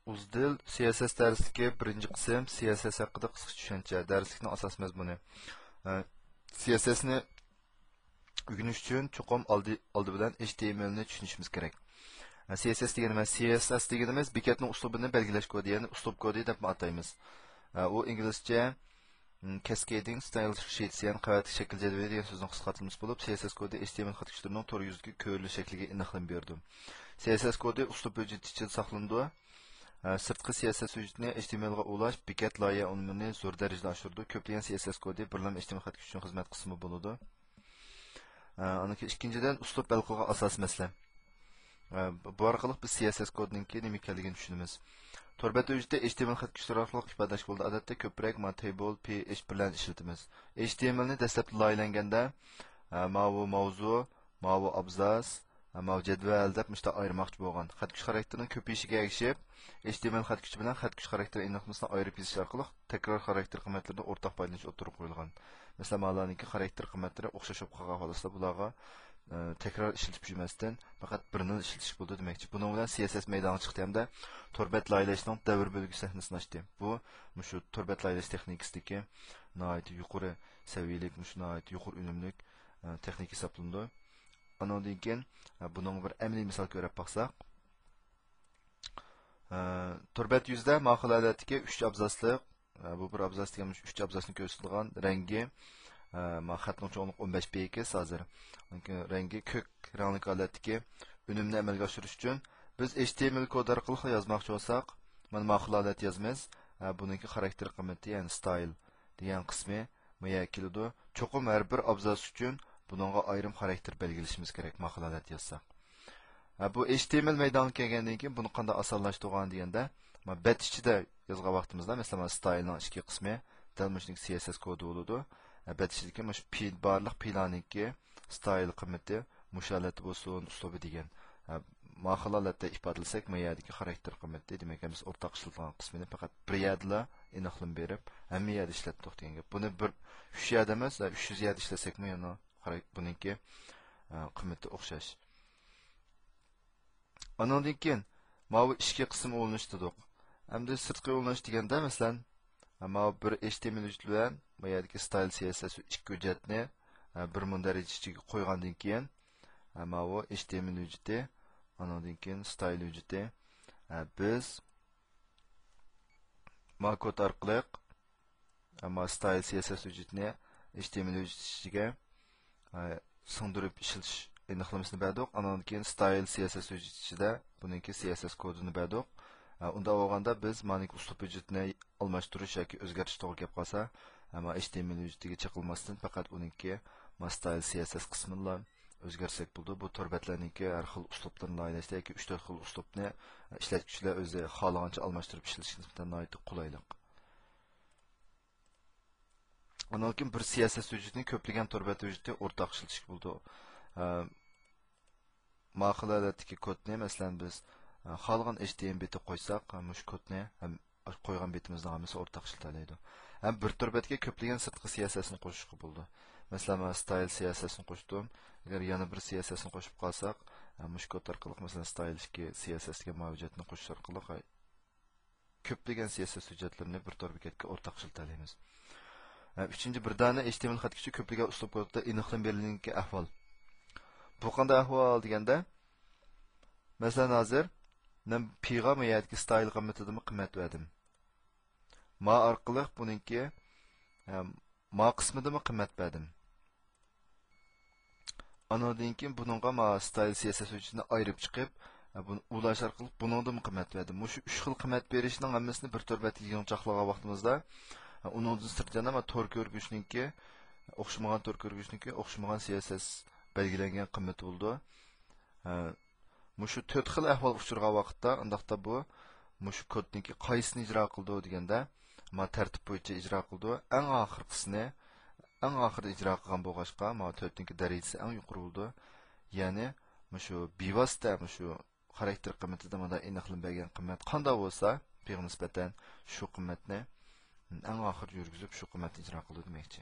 Uzdil CSS darsligi birinchi qism CSS haqida qisqa tushuncha. Darslikning asos mazmuni. CSS ni o'rganish uchun cho'qim oldi bilan HTML ni tushunishimiz kerak. CSS deganimiz CSS deganimiz bekatning uslubini belgilash kodi, ya'ni uslub kodi deb ataymiz. U inglizcha Cascading Style Sheets, ya'ni qavatli shakl jadvali degan so'zning qisqartmasi bo'lib, CSS kodi HTML xat kuchlarining to'g'ri yuzga ko'rilish shakliga aniqlik berdi. CSS kodi uslub hujjati ichida saqlanadi. Sirtqi CSS hujjatini HTML ga ulash bekat loyiha unumini zo'r darajada oshirdi. Ko'plagan CSS kodi birlam HTML xat kuchi xizmat qismi bo'ladi. Anaki ikkinchidan uslub balqiga asos masala. Bu orqali biz CSS kodining nima ekanligini tushunamiz. Torbat hujjatda HTML xat kuchlari orqali ifodalash bo'ldi. Odatda ko'proq table, ph bilan ishlatamiz. HTML ni dastlab loyihalanganda mavzu, abzas, jadval deb mishta ayırmoqchi bo'lgan. Xat kuch xarakterining ko'payishiga ergishib, HTML xat kuchi bilan xat kuch xarakteri aniqmasini ayirib yozish orqali takror xarakter qiymatlarini o'rtaq foydalanish o'tirib qo'yilgan. Masalan, ma'lumotning xarakter qiymatlari o'xshash bo'lib qolgan holatda bularga takror ishlatib yurmasdan faqat birini ishlatish bo'ldi demakchi. Buning bilan CSS maydoniga chiqdi hamda torbat loyilashning davr bo'lgi sahnasini ochdi. Bu shu torbat loyilash texnikasidagi nihoyat yuqori saviyali, nihoyat yuqori unumli texnika hisoblanadi. Andan keyin buning bir amaliy misol ko'rib baqsaq, torbat yuzda ma'qulatdagi 3 abzaslik, bu bir abzas degan 3 abzasni ko'rsatilgan rangi xatning cho'nliq 15 px hozir. Rangi ko'k rangli holatdagi unumni amalga oshirish uchun biz HTML kod orqali yozmoqchi bo'lsak, mana ma'qulat yozamiz. Buningki xarakter qiymati, ya'ni style degan qismi moya keladi. Cho'qim har bir abzas uchun buningga ayrim xarakter belgilashimiz kerak ma'qulat yozsak. Bu HTML maydoniga kelgandan keyin buni qanday osonlashtirgan deganda, bet ichida yozgan vaqtimizda, masalan, stylening ichki qismi dalmishning CSS kodi bo'ladi. Bet ichidagi mush barliq planiki style qiymati mushalat bo'lsin, uslubi degan ma'qulatda ifodalasak, mayadagi xarakter qiymati, demak, biz o'rtaq ishlatilgan qismini faqat bir yerda aniqlik berib, hamma yerda ishlatdik degan gap. Buni bir 3 yerda emas, 300 yerda ishlasakmi, yana buningki qiymati o'xshash. Andan keyin mana bu ishki qism o'linish dedik. Hamda sirtqi o'linish deganda, masalan, mana bir HTML hujjati bilan bu yerdagi style CSS ikki hujjatni bir mun darajasiga qo'ygandan keyin mana bu HTML hujjati, andan keyin style hujjati biz mana kod orqali ama style CSS hujjatini HTML hujjatiga singdirib ishlatish aniqlamasini berdik. Andan keyin style CSS hujjatida buningki CSS kodini berdik. Unda olganda biz mana uslub hujjatini almashtirish yoki o'zgartirish to'g'ri gap qolsa, ama HTML hujjatiga chiqilmasdan faqat uningki style CSS qismini o'zgarsak bo'ldi. Bu torbatlarningki har xil uslublarni loyilashda yoki 3-4 xil uslubni ishlatuvchilar o'zi xohlagancha almashtirib ishlatish nisbatan nihoyat qulaylik. Ondan keyin bir CSS hujjatini ko'plagan torbat hujjati o'rtaq ishlatish bo'ldi. Ma'qulatdagi kodni, masalan, biz xohlagan HTML beti qo'ysak, mush kodni ham qo'ygan betimizning hammasi o'rtaq ishlatilaydi. Ham bir torbatga ko'plagan sirtqi CSS ni qo'shishga bo'ldi. Masalan, style CSS ni qo'shdim. Agar yana bir CSS ni qo'shib qolsak, mush kod orqali, masalan, style'dagi CSS ga mavjudotni qo'shish orqali ko'plagan CSS hujjatlarini bir torbatga o'rtaq ishlatalaymiz. Uchinchi bir dona HTML xat kuchi ko'plagan uslub kodda aniqlik berilgan ahvol. Bu qanday ahvol deganda, masalan, hozir men p-ga mayadagi style qiymatini qiymat berdim. Ma orqali buningki ma qismidami qiymat berdim. Andan keyin buningga ma style CSS hujjatini ayirib chiqib, buni ulash orqali buningga qiymat berdim. Shu 3 xil qiymat berishning hammasini bir torbatga yig'inchoqlagan vaqtimizda uningdan sirtdan ama tor ko'rgichningki o'xshamagan CSS belgilangan qiymat bo'ldi. Mushu 4 xil ahvol uchirgan vaqtda undaqda bu mushu kodningki qaysini ijro qildi deganda, ma tartib bo'yicha ijro qildi. Eng oxirgisini, eng oxirida ijro qilgan bo'lg'ashqa, ma 4ningki darajasi eng yuqori bo'ldi. Ya'ni mushu bevosita mushu xarakter qiymatida mana aniqlanmagan qiymat qanday bo'lsa, nisbatan shu qiymatni eng oxir yurgizib shu qiymatni ijro qildi demakchi.